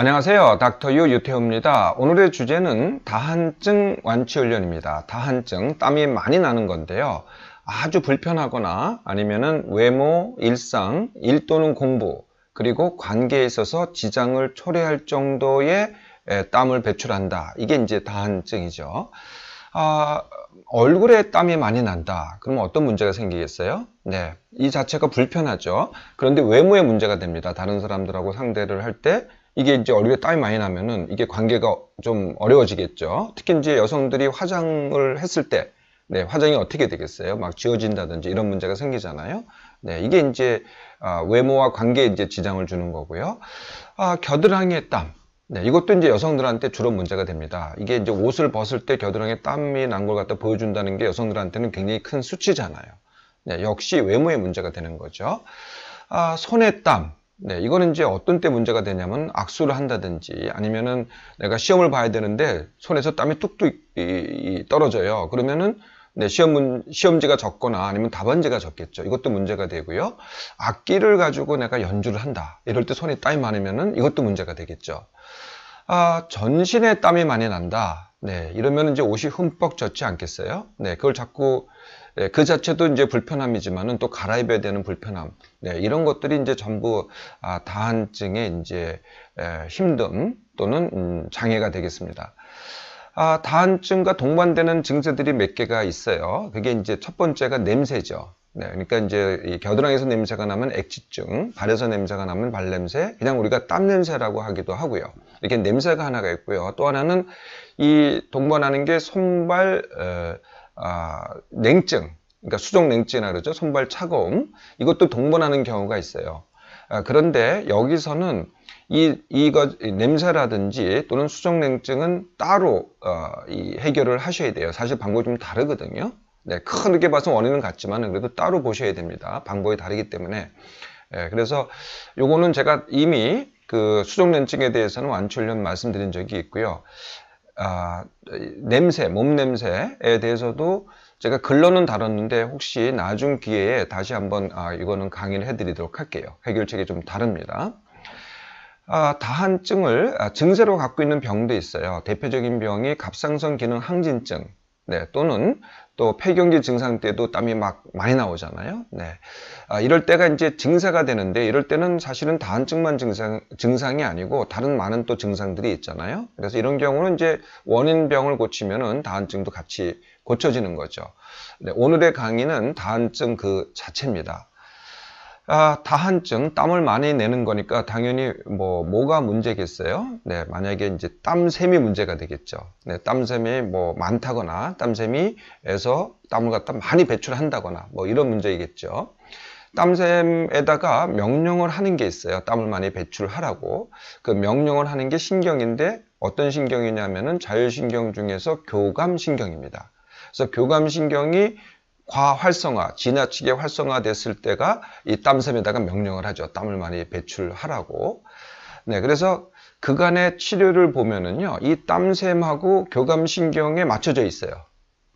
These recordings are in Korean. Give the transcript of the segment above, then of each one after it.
안녕하세요. 닥터유 유태우입니다. 오늘의 주제는 다한증 완치훈련입니다. 다한증, 땀이 많이 나는 건데요. 아주 불편하거나 아니면은 외모, 일상, 일 또는 공부, 그리고 관계에 있어서 지장을 초래할 정도의 땀을 배출한다. 이게 이제 다한증이죠. 얼굴에 땀이 많이 난다. 그러면 어떤 문제가 생기겠어요? 네, 이 자체가 불편하죠. 그런데 외모에 문제가 됩니다. 다른 사람들하고 상대를 할 때 이게 이제 얼굴에 땀이 많이 나면은 이게 관계가 좀 어려워지겠죠. 특히 이제 여성들이 화장을 했을 때, 네, 화장이 어떻게 되겠어요? 막 지워진다든지 이런 문제가 생기잖아요. 네, 이게 이제 외모와 관계에 이제 지장을 주는 거고요. 겨드랑이의 땀. 네, 이것도 이제 여성들한테 주로 문제가 됩니다. 이게 이제 옷을 벗을 때 겨드랑이에 땀이 난 걸 갖다 보여준다는 게 여성들한테는 굉장히 큰 수치잖아요. 네, 역시 외모에 문제가 되는 거죠. 손의 땀. 네, 이거는 이제 어떤 때 문제가 되냐면 악수를 한다든지 아니면은 내가 시험을 봐야 되는데 손에서 땀이 뚝뚝 떨어져요. 그러면은 네, 시험지가 적거나 아니면 답안지가 적겠죠. 이것도 문제가 되고요. 악기를 가지고 내가 연주를 한다. 이럴 때 손에 땀이 많으면은 이것도 문제가 되겠죠. 전신에 땀이 많이 난다. 네, 이러면 이제 옷이 흠뻑 젖지 않겠어요? 네, 그걸 자꾸 그 자체도 이제 불편함이지만은 또 갈아입어야 되는 불편함. 네, 이런 것들이 이제 전부 다한증의 이제 힘듦 또는 장애가 되겠습니다. 다한증과 동반되는 증세들이 몇 개가 있어요. 그게 이제 첫 번째가 냄새죠. 네, 그러니까 이제 이 겨드랑이에서 냄새가 나면 액취증, 발에서 냄새가 나면 발냄새, 그냥 우리가 땀 냄새라고 하기도 하고요. 이렇게 냄새가 하나가 있고요. 또 하나는 이 동반하는 게 손발 냉증, 그러니까 수족 냉증이라 그러죠. 손발 차가움, 이것도 동반하는 경우가 있어요. 그런데 여기서는 이거 냄새라든지 또는 수족 냉증은 따로 이 해결을 하셔야 돼요. 사실 방법이 좀 다르거든요. 네, 크게 봐서 원인은 같지만 그래도 따로 보셔야 됩니다. 방법이 다르기 때문에. 그래서 요거는 제가 이미 그 수족냉증에 대해서는 완치훈련 말씀드린 적이 있고요. 냄새, 몸 냄새에 대해서도 제가 글로는 다뤘는데 혹시 나중 기회에 다시 한번 이거는 강의를 해드리도록 할게요. 해결책이 좀 다릅니다. 다한증을 증세로 갖고 있는 병도 있어요. 대표적인 병이 갑상선 기능 항진증, 네, 또는 또 폐경기 증상 때도 땀이 막 많이 나오잖아요. 네, 이럴 때가 이제 증세가 되는데 이럴 때는 사실은 다한증만 증상이 아니고 다른 많은 또 증상들이 있잖아요. 그래서 이런 경우는 이제 원인병을 고치면은 다한증도 같이 고쳐지는 거죠. 네, 오늘의 강의는 다한증 그 자체입니다. 다한증, 땀을 많이 내는 거니까 당연히 뭐가 문제겠어요? 네, 만약에 이제 땀샘이 문제가 되겠죠. 네, 땀샘이 많다거나 땀샘이에서 땀을 갖다 많이 배출한다거나 이런 문제이겠죠. 땀샘에다가 명령을 하는 게 있어요. 땀을 많이 배출하라고. 그 명령을 하는 게 신경인데 어떤 신경이냐면은 자율신경 중에서 교감신경입니다. 그래서 교감신경이 과활성화, 지나치게 활성화됐을 때가 이 땀샘에다가 명령을 하죠. 땀을 많이 배출하라고. 네, 그래서 그간의 치료를 보면은요, 이 땀샘하고 교감신경에 맞춰져 있어요.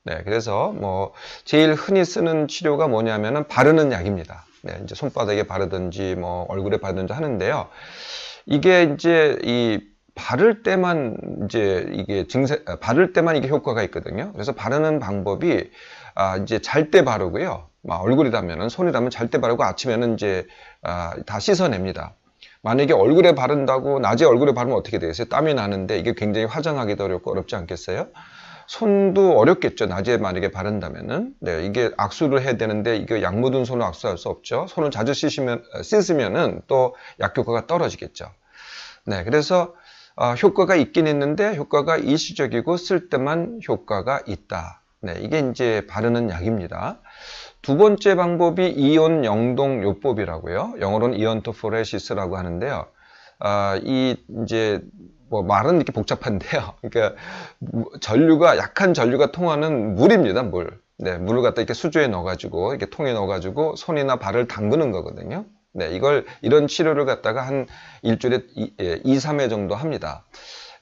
네, 그래서 제일 흔히 쓰는 치료가 뭐냐면은 바르는 약입니다. 네, 이제 손바닥에 바르든지 얼굴에 바르든지 하는데요. 이게 이제 바를 때만 바를 때만 이게 효과가 있거든요. 그래서 바르는 방법이 이제 잘 때 바르고요. 얼굴이라면은 손이라면 잘 때 바르고 아침에는 이제 다 씻어냅니다. 만약에 얼굴에 바른다고 낮에 얼굴에 바르면 어떻게 되겠어요? 땀이 나는데 이게 굉장히 화장하기도 어렵고 어렵지 않겠어요? 손도 어렵겠죠. 낮에 만약에 바른다면은. 네, 이게 악수를 해야 되는데 이게 약 묻은 손으로 악수할 수 없죠. 손을 자주 씻으면은 또 약 효과가 떨어지겠죠. 네, 그래서 효과가 있긴 있는데 효과가 일시적이고 쓸 때만 효과가 있다. 네, 이게 이제 바르는 약입니다. 두 번째 방법이 이온 영동요법이라고요. 영어로는 이온토포레시스라고 하는데요. 이제 말은 이렇게 복잡한데요. 그러니까 약한 전류가 통하는 물입니다, 물. 네, 물을 갖다 이렇게 수조에 넣어가지고 이렇게 통에 넣어가지고 손이나 발을 담그는 거거든요. 네, 이런 치료를 갖다가 한 일주일에 2, 3회 정도 합니다.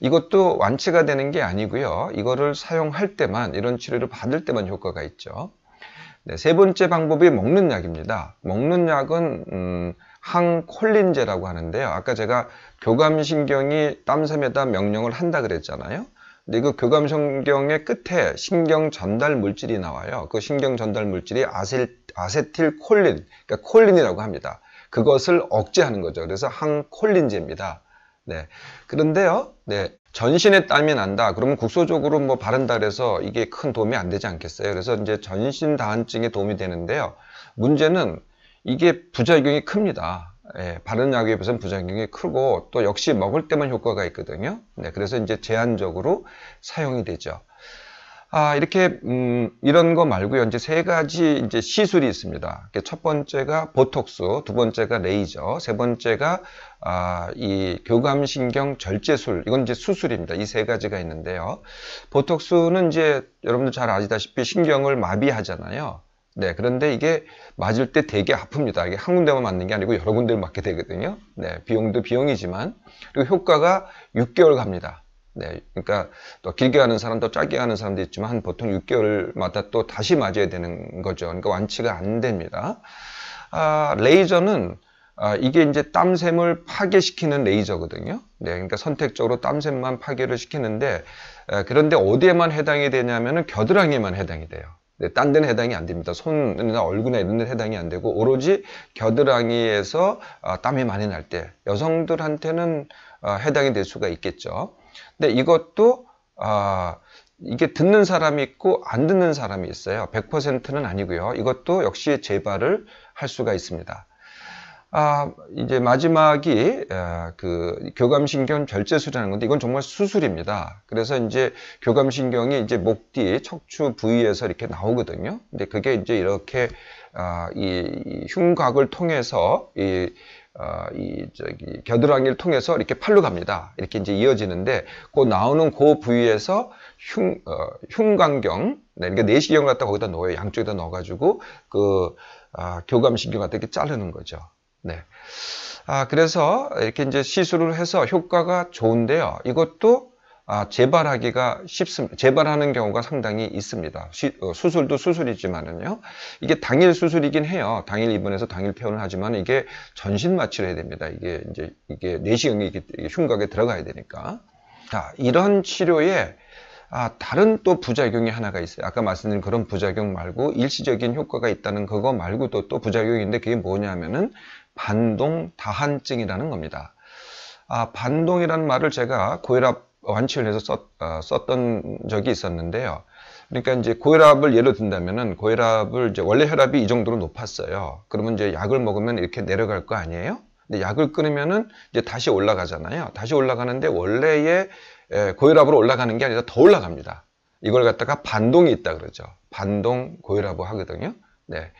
이것도 완치가 되는 게 아니고요. 이거를 사용할 때만, 이런 치료를 받을 때만 효과가 있죠. 네, 세 번째 방법이 먹는 약입니다. 먹는 약은 항콜린제라고 하는데요. 아까 제가 교감신경이 땀샘에다 명령을 한다 그랬잖아요. 근데 그 교감신경의 끝에 신경 전달 물질이 나와요. 그 신경 전달 물질이 아세틸콜린, 그러니까 콜린이라고 합니다. 그것을 억제하는 거죠. 그래서 항콜린제입니다. 네. 그런데요, 네. 전신에 땀이 난다. 그러면 국소적으로 뭐 바른다 그래서 이게 큰 도움이 안 되지 않겠어요? 그래서 이제 전신 다한증에 도움이 되는데요. 문제는 이게 부작용이 큽니다. 예, 바른 약에 비해서는 부작용이 크고 또 역시 먹을 때만 효과가 있거든요. 네, 그래서 이제 제한적으로 사용이 되죠. 이렇게 이런 거 말고요. 이제 세 가지 이제 시술이 있습니다. 첫 번째가 보톡스, 두 번째가 레이저, 세 번째가 이 교감신경 절제술. 이건 이제 수술입니다. 이 세 가지가 있는데요. 보톡스는 이제 여러분들 잘 아시다시피 신경을 마비하잖아요. 네, 그런데 이게 맞을 때 되게 아픕니다. 이게 한 군데만 맞는 게 아니고 여러 군데를 맞게 되거든요. 네, 비용도 비용이지만 그리고 효과가 6개월 갑니다. 네, 그러니까 또 길게 가는 사람도 짧게 가는 사람도 있지만 보통 6개월마다 또 다시 맞아야 되는 거죠. 그러니까 완치가 안 됩니다. 레이저는 이게 이제 땀샘을 파괴시키는 레이저거든요. 네, 그러니까 선택적으로 땀샘만 파괴를 시키는데 그런데 어디에만 해당이 되냐면은 겨드랑이에만 해당이 돼요. 네, 딴 데는 해당이 안 됩니다. 손이나 얼굴이나 이런 데는 해당이 안 되고 오로지 겨드랑이에서 땀이 많이 날 때 여성들한테는 해당이 될 수가 있겠죠. 근데 이것도 이게 듣는 사람이 있고 안 듣는 사람이 있어요. 100%는 아니고요. 이것도 역시 재발을 할 수가 있습니다. 이제 마지막이 그 교감신경 절제술이라는 건데 이건 정말 수술입니다. 그래서 이제 교감신경이 이제 목 뒤 척추 부위에서 이렇게 나오거든요. 근데 그게 이제 이렇게 이 흉곽을 통해서 겨드랑이를 통해서 이렇게 팔로 갑니다. 이렇게 이제 이어지는데 그 나오는 그 부위에서 흉곽경, 네, 그러니까 내시경 갖다 거기다 넣어요. 양쪽에다 넣어가지고 그 교감신경 갖다 이렇게 자르는 거죠. 네. 그래서 이렇게 이제 시술을 해서 효과가 좋은데요. 이것도 재발하기가 쉽습니다. 재발하는 경우가 상당히 있습니다. 수술도 수술이지만은요. 이게 당일 수술이긴 해요. 당일 입원해서 당일 퇴원을 하지만 이게 전신 마취를 해야 됩니다. 이게 내시경이 흉곽에 들어가야 되니까. 자, 이런 치료에 다른 또 부작용이 하나가 있어요. 아까 말씀드린 그런 부작용 말고 일시적인 효과가 있다는 그거 말고도 또 부작용이 있는데 그게 뭐냐면은 반동 다한증이라는 겁니다. 반동이라는 말을 제가 고혈압 완치를 해서 썼던 적이 있었는데요. 그러니까 이제 고혈압을 예로 든다면은 고혈압을 이제 원래 혈압이 이 정도로 높았어요. 그러면 이제 약을 먹으면 이렇게 내려갈 거 아니에요? 근데 약을 끊으면은 이제 다시 올라가잖아요. 다시 올라가는데 원래의 고혈압으로 올라가는 게 아니라 더 올라갑니다. 이걸 갖다가 반동이 있다 그러죠. 반동 고혈압을 하거든요. 네.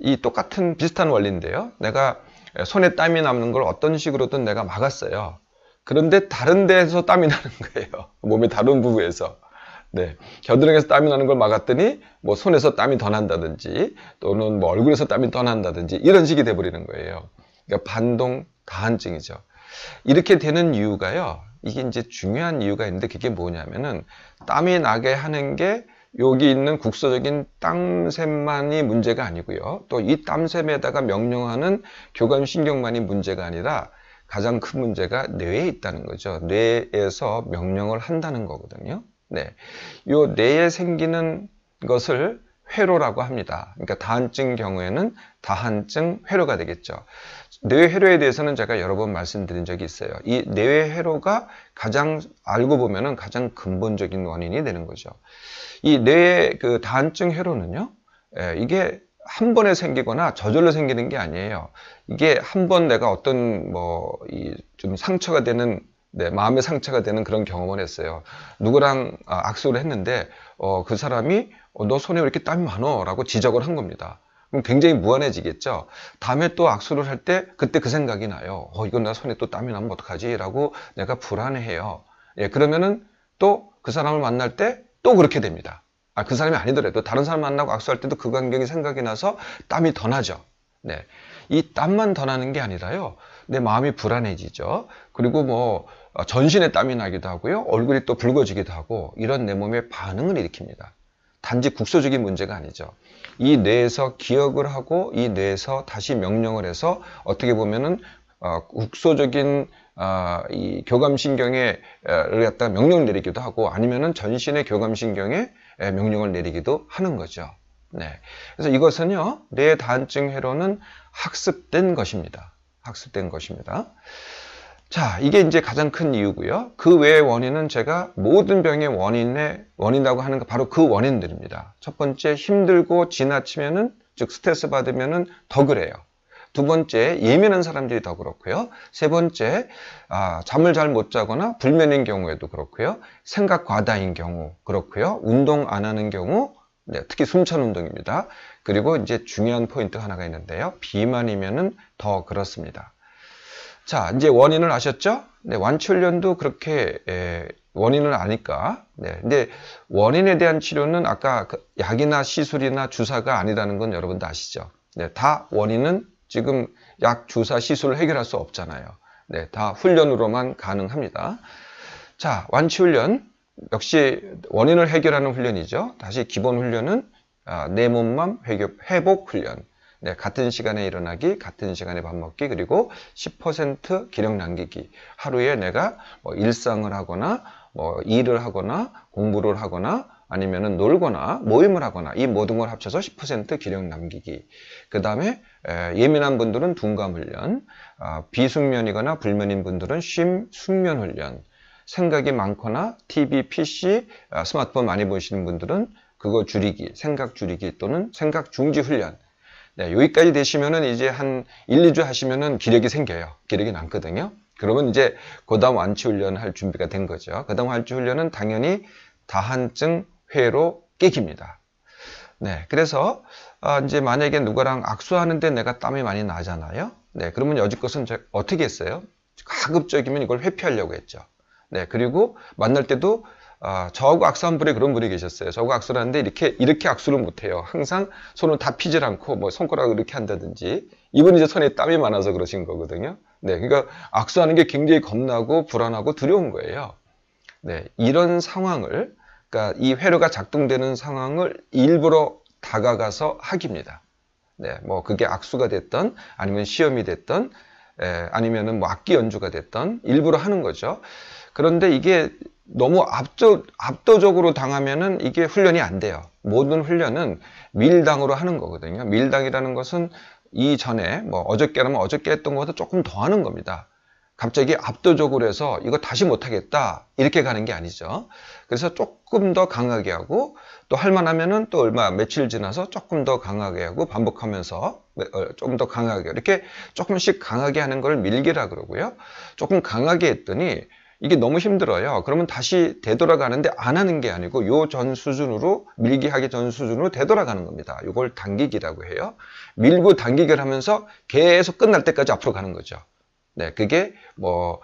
이 똑같은 비슷한 원리인데요. 내가 손에 땀이 나는 걸 어떤 식으로든 내가 막았어요. 그런데 다른 데에서 땀이 나는 거예요. 몸의 다른 부분에서. 네. 겨드랑이에서 땀이 나는 걸 막았더니 뭐 손에서 땀이 더 난다든지 또는 뭐 얼굴에서 땀이 더 난다든지 이런 식이 돼버리는 거예요. 그러니까 반동 다한증이죠. 이렇게 되는 이유가요. 이게 이제 중요한 이유가 있는데 그게 뭐냐면은 땀이 나게 하는 게 여기 있는 국소적인 땀샘만이 문제가 아니고요. 또 이 땀샘에다가 명령하는 교감신경만이 문제가 아니라 가장 큰 문제가 뇌에 있다는 거죠. 뇌에서 명령을 한다는 거거든요. 네. 요 뇌에 생기는 것을 회로라고 합니다. 그러니까 다한증 경우에는 다한증 회로가 되겠죠. 뇌 회로에 대해서는 제가 여러 번 말씀드린 적이 있어요. 이 뇌 회로가 가장 알고 보면은 가장 근본적인 원인이 되는 거죠. 이 뇌의 그 다한증 회로는요, 이게 한 번에 생기거나 저절로 생기는 게 아니에요. 이게 한 번 내가 어떤 좀 상처가 되는 마음의 상처가 되는 그런 경험을 했어요. 누구랑 악수를 했는데 그 사람이 너 손에 왜 이렇게 땀이 많어? 라고 지적을 한 겁니다. 그럼 굉장히 무안해지겠죠. 다음에 또 악수를 할 때 그때 그 생각이 나요. 이건 나 손에 또 땀이 나면 어떡하지? 라고 내가 불안해해요. 예, 그러면은 또 그 사람을 만날 때 또 그렇게 됩니다. 그 사람이 아니더라도 다른 사람 만나고 악수할 때도 그 광경이 생각이 나서 땀이 더 나죠. 네. 이 땀만 더 나는 게 아니라요. 내 마음이 불안해지죠. 그리고 뭐 전신에 땀이 나기도 하고요. 얼굴이 또 붉어지기도 하고 이런 내 몸의 반응을 일으킵니다. 단지 국소적인 문제가 아니죠. 이 뇌에서 기억을 하고 이 뇌에서 다시 명령을 해서 어떻게 보면은 국소적인 이 교감신경에 갖다 명령을 내리기도 하고 아니면은 전신의 교감신경에 명령을 내리기도 하는 거죠. 네. 그래서 이것은요, 뇌 다한증 회로는 학습된 것입니다. 학습된 것입니다. 자, 이게 이제 가장 큰 이유고요. 그 외의 원인은 제가 모든 병의 원인이라고 하는 거 바로 그 원인들입니다. 첫 번째, 힘들고 지나치면은, 즉 스트레스 받으면은 더 그래요. 두 번째, 예민한 사람들이 더 그렇고요. 세 번째, 잠을 잘 못 자거나 불면인 경우에도 그렇고요. 생각 과다인 경우 그렇고요. 운동 안 하는 경우, 네, 특히 숨찬 운동입니다. 그리고 이제 중요한 포인트 하나가 있는데요. 비만이면은 더 그렇습니다. 자, 이제 원인을 아셨죠? 네, 완치훈련도 그렇게 원인을 아니까. 네, 근데 원인에 대한 치료는 아까 약이나 시술이나 주사가 아니라는 건 여러분도 아시죠? 네, 다 원인은 지금 약, 주사, 시술을 해결할 수 없잖아요. 네, 다 훈련으로만 가능합니다. 자, 완치훈련 역시 원인을 해결하는 훈련이죠. 다시 기본 훈련은 내 몸만 회복 훈련. 네, 같은 시간에 일어나기, 같은 시간에 밥 먹기, 그리고 10% 기력 남기기. 하루에 내가 뭐 일상을 하거나, 뭐 일을 하거나, 공부를 하거나, 아니면은 놀거나, 모임을 하거나, 이 모든 걸 합쳐서 10% 기력 남기기. 그 다음에 예민한 분들은 둔감 훈련, 비숙면이거나 불면인 분들은 숙면 훈련, 생각이 많거나 TV, PC, 스마트폰 많이 보시는 분들은 그거 줄이기, 생각 줄이기 또는 생각 중지 훈련. 네, 여기까지 되시면은 이제 한 1, 2주 하시면은 기력이 생겨요. 기력이 남거든요. 그러면 이제 그 다음 완치 훈련 할 준비가 된 거죠. 그 다음 완치 훈련은 당연히 다한증 회로 깨기입니다. 네, 그래서 이제 만약에 누구랑 악수하는데 내가 땀이 많이 나잖아요. 네, 그러면 여지껏은 어떻게 했어요? 가급적이면 이걸 회피하려고 했죠. 네, 그리고 만날 때도 저하고 악수한 분이 그런 분이 계셨어요. 저하고 악수를 하는데 이렇게 악수를 못해요. 항상 손을 다 피질 않고 뭐 손가락을 이렇게 한다든지. 이분이 이제 손에 땀이 많아서 그러신 거거든요. 네, 그러니까 악수하는 게 굉장히 겁나고 불안하고 두려운 거예요. 네, 이런 상황을, 그러니까 이 회로가 작동되는 상황을 일부러 다가가서 하기입니다. 네, 뭐 그게 악수가 됐던, 아니면 시험이 됐던, 아니면은 뭐 악기 연주가 됐던 일부러 하는 거죠. 그런데 이게 너무 압도적으로 당하면은 이게 훈련이 안 돼요. 모든 훈련은 밀당으로 하는 거거든요. 밀당이라는 것은 이전에 뭐 어저께라면 어저께 했던 것보다 조금 더 하는 겁니다. 갑자기 압도적으로 해서 이거 다시 못하겠다 이렇게 가는 게 아니죠. 그래서 조금 더 강하게 하고 또 할만하면은 또 며칠 지나서 조금 더 강하게 하고 반복하면서 조금 더 강하게 이렇게 조금씩 강하게 하는 걸 밀기라 그러고요. 조금 강하게 했더니 이게 너무 힘들어요. 그러면 다시 되돌아가는데 안 하는 게 아니고 요 전 수준으로 밀기 하기 전 수준으로 되돌아가는 겁니다. 이걸 당기기라고 해요. 밀고 당기기를 하면서 계속 끝날 때까지 앞으로 가는 거죠. 네, 그게 뭐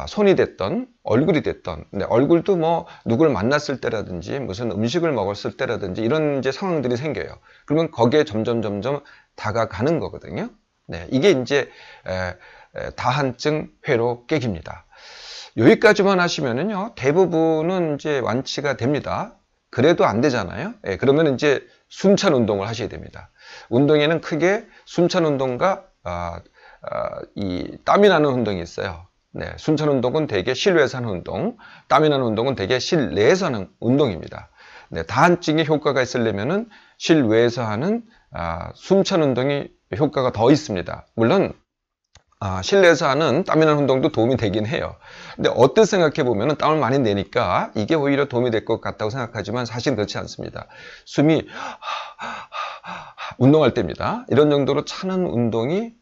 손이 됐던 얼굴이 됐던, 네, 얼굴도 뭐 누굴 만났을 때라든지 무슨 음식을 먹었을 때라든지 이런 이제 상황들이 생겨요. 그러면 거기에 점점 다가가는 거거든요. 네, 이게 이제 다한증 회로 깨기입니다. 여기까지만 하시면은요, 대부분은 이제 완치가 됩니다. 그래도 안 되잖아요. 예, 그러면 이제 숨찬 운동을 하셔야 됩니다. 운동에는 크게 숨찬 운동과 이 땀이 나는 운동이 있어요. 네, 숨찬 운동은 대개 실외에서 하는 운동, 땀이 나는 운동은 대개 실내에서 하는 운동입니다. 네, 다한증에 효과가 있으려면은 실외에서 하는 숨찬 운동이 효과가 더 있습니다. 물론 실내에서 하는 땀이 나는 운동도 도움이 되긴 해요. 근데 어떻게 생각해 보면 땀을 많이 내니까 이게 오히려 도움이 될 것 같다고 생각하지만 사실 그렇지 않습니다. 숨이 운동할 때입니다. 이런 정도로 차는 운동이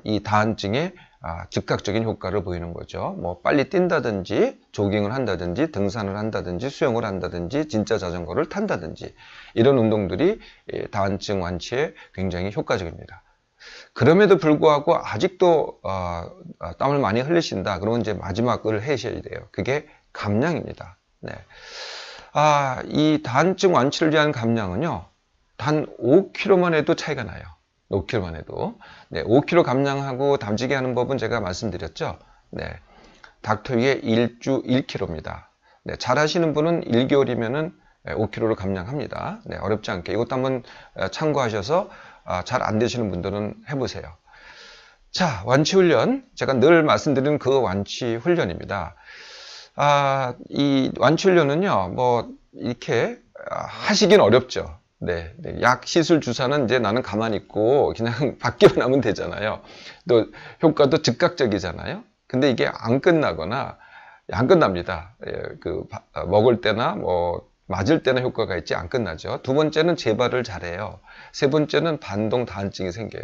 이 다한증에 즉각적인 효과를 보이는 거죠. 뭐 빨리 뛴다든지 조깅을 한다든지 등산을 한다든지 수영을 한다든지 진짜 자전거를 탄다든지 이런 운동들이 다한증 완치에 굉장히 효과적입니다. 그럼에도 불구하고 아직도 땀을 많이 흘리신다. 그러면 이제 마지막을 하셔야 돼요. 그게 감량입니다. 네. 이 다한증 완치를 위한 감량은요, 단 5kg만 해도 차이가 나요. 5kg만 해도. 네, 5kg 감량하고 담지게 하는 법은 제가 말씀드렸죠. 네. 닥터위의 1주 1kg입니다. 네, 잘 하시는 분은 1개월이면은 5kg를 감량합니다. 네, 어렵지 않게 이것도 한번 참고하셔서 잘 안 되시는 분들은 해보세요. 자, 완치 훈련. 제가 늘 말씀드리는 그 완치 훈련입니다. 이 완치 훈련은요, 뭐 이렇게 하시긴 어렵죠. 네, 약 시술 주사는 이제 나는 가만히 있고 그냥 받기만 하면 되잖아요. 또 효과도 즉각적이잖아요. 근데 이게 안 끝나거나 안 끝납니다. 먹을 때나 뭐 맞을 때나 효과가 있지 안 끝나죠. 두 번째는 재발을 잘해요. 세 번째는 반동 다한증이 생겨요.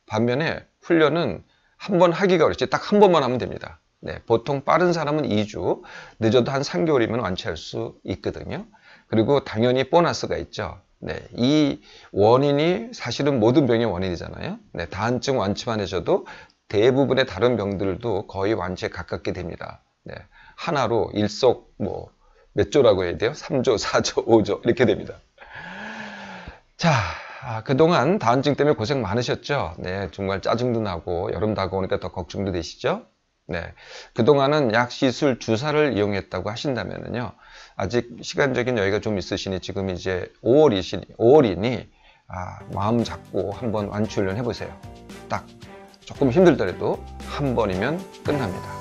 반면에 훈련은 한 번 하기가 어렵지 딱 한 번만 하면 됩니다. 네, 보통 빠른 사람은 2주, 늦어도 한 3개월이면 완치할 수 있거든요. 그리고 당연히 보너스가 있죠. 네, 이 원인이 사실은 모든 병의 원인이잖아요. 네, 다한증 완치만 해줘도 대부분의 다른 병들도 거의 완치에 가깝게 됩니다. 네, 하나로 일석 몇 조라고 해야 돼요? 3조, 4조, 5조 이렇게 됩니다. 자, 그동안 다한증 때문에 고생 많으셨죠? 네, 정말 짜증도 나고 여름 다가오니까 더 걱정도 되시죠? 네, 그동안은 약 시술 주사를 이용했다고 하신다면요. 아직 시간적인 여유가 좀 있으시니 지금 이제 5월이니 마음 잡고 한번 완치 훈련 해보세요. 딱 조금 힘들더라도 한 번이면 끝납니다.